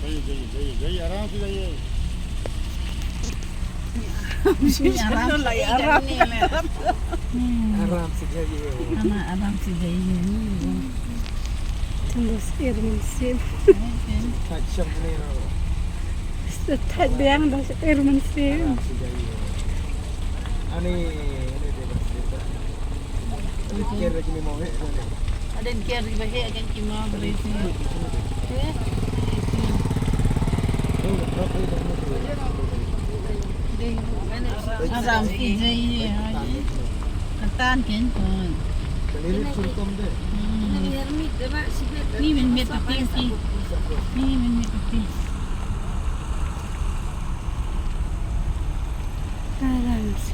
जाइए जाइए जाइए आराम से जाइए आराम से जाइए आराम से जाइए Tunggu Irmansin. अच्छा बने रहो Setat biang dah Irmansin. आराम से जाइए ani ini deh bas kira gini mau ini ada yang kira bahagia akan kima berisi आराम से जाइए कतान केन kon kelilit sultom deh ni min met pati si ni min met pati Aram se.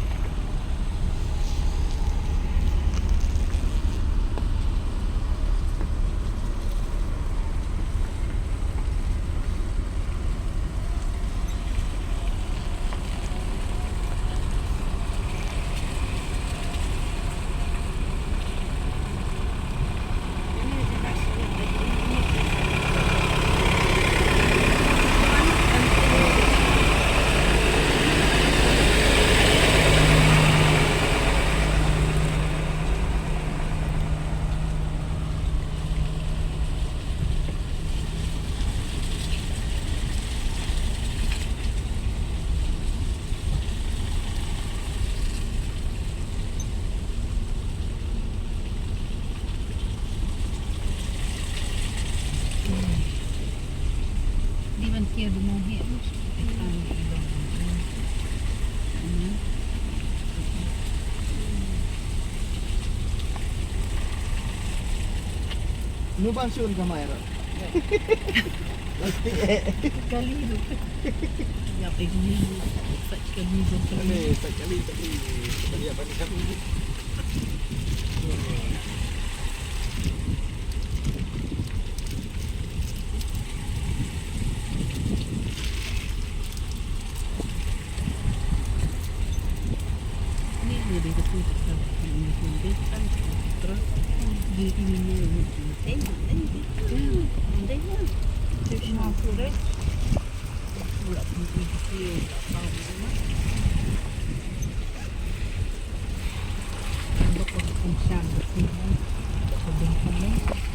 di ban kira di mau he nu bang syun kamay ro pasti kali itu ya pergi sekali ini sekali sekali apa nih kami ni dia tu ini kan terus di ini Untuk